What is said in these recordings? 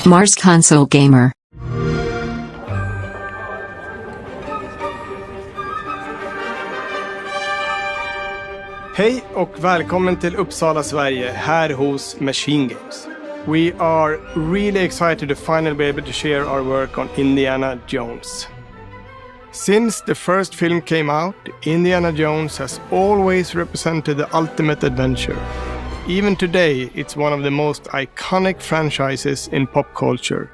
Mars Console Gamer. Hej och välkommen till Uppsala, Sverige, här hos MachineGames. We are really excited to finally be able to share our work on Indiana Jones. Since the first film came out, Indiana Jones has always represented the ultimate adventure. Even today, it's one of the most iconic franchises in pop culture.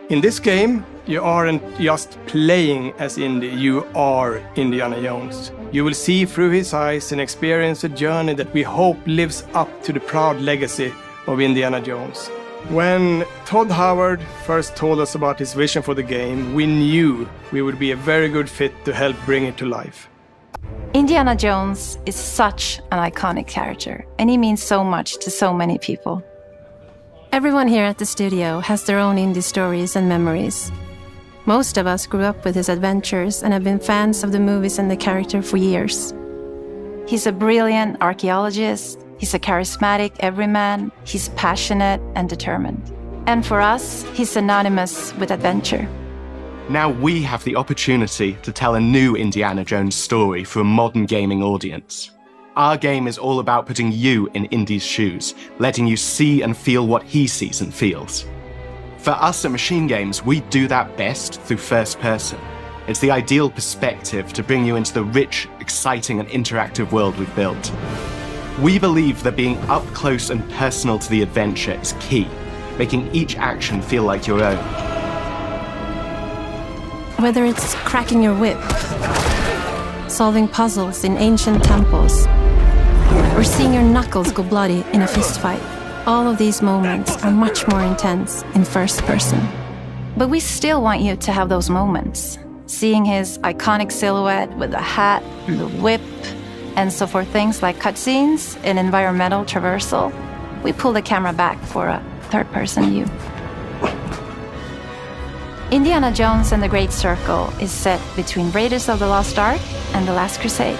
In this game, you aren't just playing as Indy, you are Indiana Jones. You will see through his eyes and experience a journey that we hope lives up to the proud legacy of Indiana Jones. When Todd Howard first told us about his vision for the game, we knew we would be a very good fit to help bring it to life. Indiana Jones is such an iconic character, and he means so much to so many people. Everyone here at the studio has their own Indy stories and memories. Most of us grew up with his adventures and have been fans of the movies and the character for years. He's a brilliant archaeologist, he's a charismatic everyman, he's passionate and determined. And for us, he's synonymous with adventure. Now we have the opportunity to tell a new Indiana Jones story for a modern gaming audience. Our game is all about putting you in Indy's shoes, letting you see and feel what he sees and feels. For us at MachineGames, we do that best through first person. It's the ideal perspective to bring you into the rich, exciting and interactive world we've built. We believe that being up close and personal to the adventure is key, making each action feel like your own. Whether it's cracking your whip, solving puzzles in ancient temples, or seeing your knuckles go bloody in a fistfight, all of these moments are much more intense in first person. But we still want you to have those moments. Seeing his iconic silhouette with the hat, the whip, and so for things like cutscenes and environmental traversal, we pull the camera back for a third-person view. Indiana Jones and the Great Circle is set between Raiders of the Lost Ark and The Last Crusade.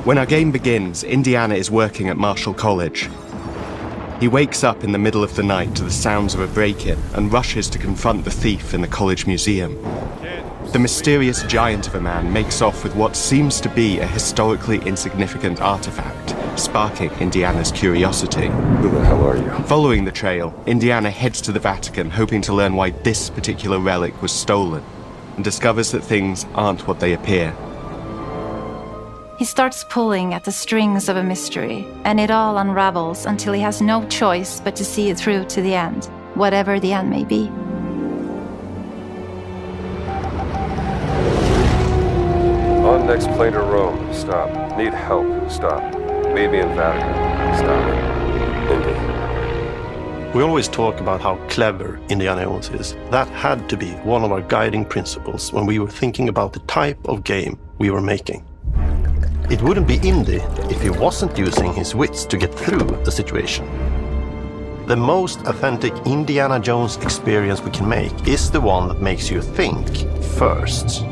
When our game begins, Indiana is working at Marshall College. He wakes up in the middle of the night to the sounds of a break-in and rushes to confront the thief in the college museum. The mysterious giant of a man makes off with what seems to be a historically insignificant artifact, sparking Indiana's curiosity. Who the hell are you? Following the trail, Indiana heads to the Vatican, hoping to learn why this particular relic was stolen, and discovers that things aren't what they appear. He starts pulling at the strings of a mystery, and it all unravels until he has no choice but to see it through to the end, whatever the end may be. On next plane to Rome, stop. Need help, stop. Meet me in Vatican, stop. Indy. We always talk about how clever Indiana Jones is. That had to be one of our guiding principles when we were thinking about the type of game we were making. It wouldn't be Indy if he wasn't using his wits to get through the situation. The most authentic Indiana Jones experience we can make is the one that makes you think first.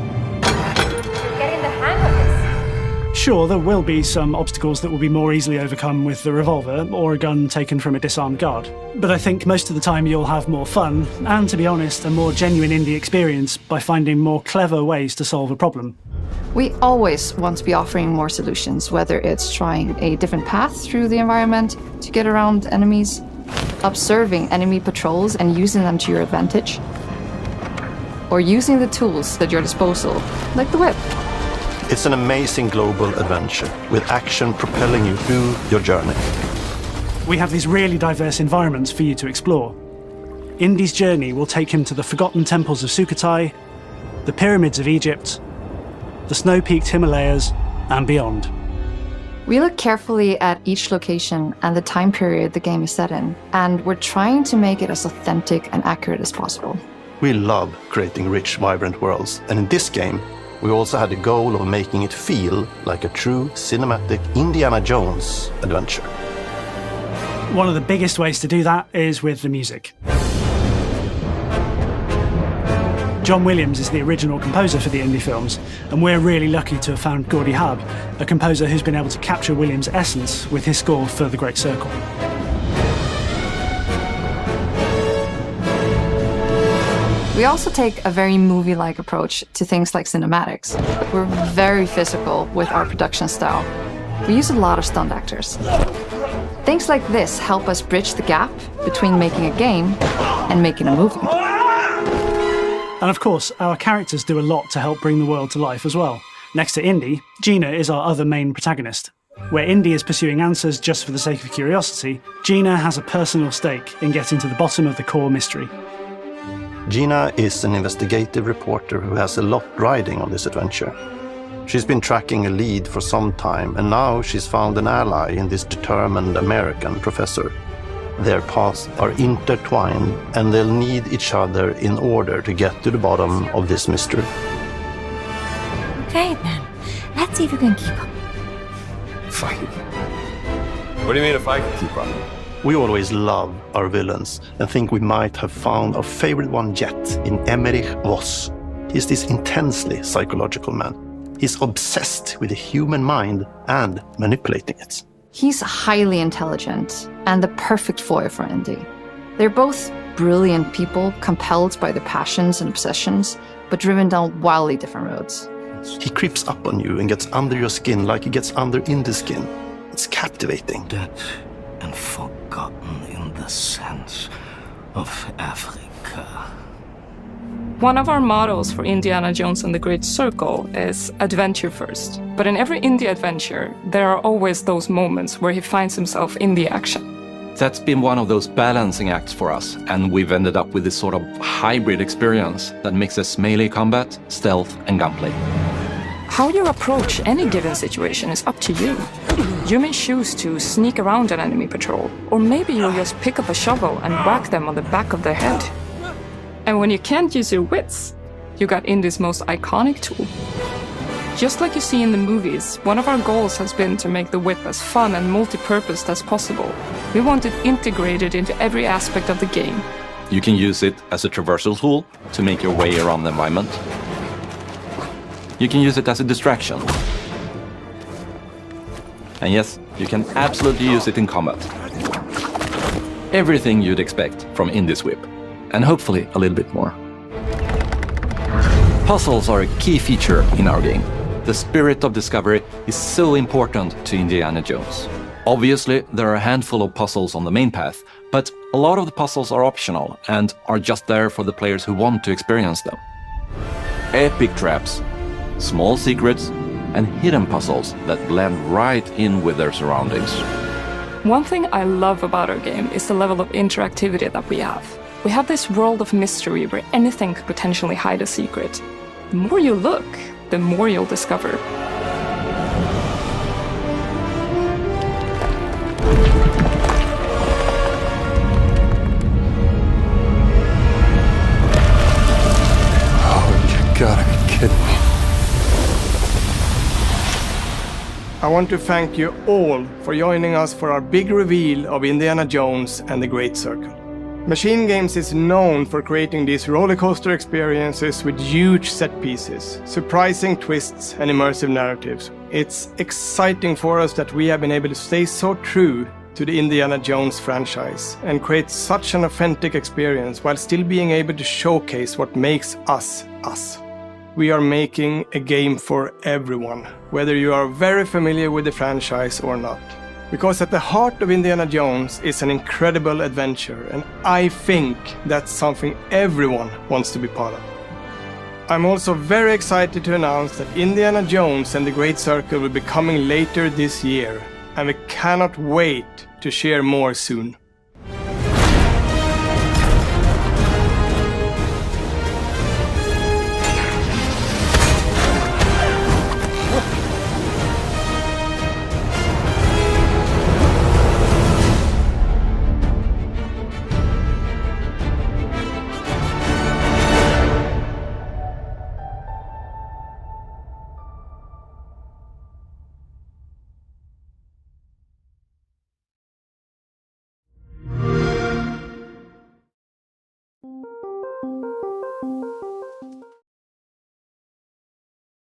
Sure, there will be some obstacles that will be more easily overcome with the revolver or a gun taken from a disarmed guard. But I think most of the time you'll have more fun, and to be honest, a more genuine indie experience by finding more clever ways to solve a problem. We always want to be offering more solutions, whether it's trying a different path through the environment to get around enemies, observing enemy patrols and using them to your advantage, or using the tools at your disposal, like the whip. It's an amazing global adventure, with action propelling you through your journey. We have these really diverse environments for you to explore. Indy's journey will take him to the forgotten temples of Sukhothai, the pyramids of Egypt, the snow-peaked Himalayas, and beyond. We look carefully at each location and the time period the game is set in, and we're trying to make it as authentic and accurate as possible. We love creating rich, vibrant worlds, and in this game, we also had the goal of making it feel like a true cinematic Indiana Jones adventure. One of the biggest ways to do that is with the music. John Williams is the original composer for the Indy films, and we're really lucky to have found Gordy Hub, a composer who's been able to capture Williams' essence with his score for The Great Circle. We also take a very movie-like approach to things like cinematics. We're very physical with our production style. We use a lot of stunt actors. Things like this help us bridge the gap between making a game and making a movie. And of course, our characters do a lot to help bring the world to life as well. Next to Indy, Gina is our other main protagonist. Where Indy is pursuing answers just for the sake of curiosity, Gina has a personal stake in getting to the bottom of the core mystery. Gina is an investigative reporter who has a lot riding on this adventure. She's been tracking a lead for some time, and now she's found an ally in this determined American professor. Their paths are intertwined, and they'll need each other in order to get to the bottom of this mystery. Okay, then. Let's see if you can keep up. Fine. What do you mean if I can keep up? We always love our villains and think we might have found our favorite one yet in Emmerich Voss. He's this intensely psychological man. He's obsessed with the human mind and manipulating it. He's highly intelligent and the perfect foil for Indy. They're both brilliant people, compelled by their passions and obsessions, but driven down wildly different roads. He creeps up on you and gets under your skin like he gets under Indy's skin. It's captivating. Dead and forgotten in the sense of Africa. One of our mottos for Indiana Jones and the Great Circle is adventure first. But in every Indy adventure, there are always those moments where he finds himself in the action. That's been one of those balancing acts for us, and we've ended up with this sort of hybrid experience that mixes melee combat, stealth, and gunplay. How you approach any given situation is up to you. You may choose to sneak around an enemy patrol, or maybe you'll just pick up a shovel and whack them on the back of their head. And when you can't use your wits, you got Indy's most iconic tool. Just like you see in the movies, one of our goals has been to make the whip as fun and multi-purposed as possible. We want it integrated into every aspect of the game. You can use it as a traversal tool to make your way around the environment. You can use it as a distraction. And yes, you can absolutely use it in combat. Everything you'd expect from Indy's whip. And hopefully a little bit more. Puzzles are a key feature in our game. The spirit of discovery is so important to Indiana Jones. Obviously, there are a handful of puzzles on the main path, but a lot of the puzzles are optional and are just there for the players who want to experience them. Epic traps, small secrets, and hidden puzzles that blend right in with their surroundings. One thing I love about our game is the level of interactivity that we have. We have this world of mystery where anything could potentially hide a secret. The more you look, the more you'll discover. Oh, you gotta be kidding me. I want to thank you all for joining us for our big reveal of Indiana Jones and the Great Circle. MachineGames is known for creating these rollercoaster experiences with huge set pieces, surprising twists, and immersive narratives. It's exciting for us that we have been able to stay so true to the Indiana Jones franchise and create such an authentic experience while still being able to showcase what makes us us. We are making a game for everyone, whether you are very familiar with the franchise or not. Because at the heart of Indiana Jones is an incredible adventure, and I think that's something everyone wants to be part of. I'm also very excited to announce that Indiana Jones and the Great Circle will be coming later this year, and we cannot wait to share more soon.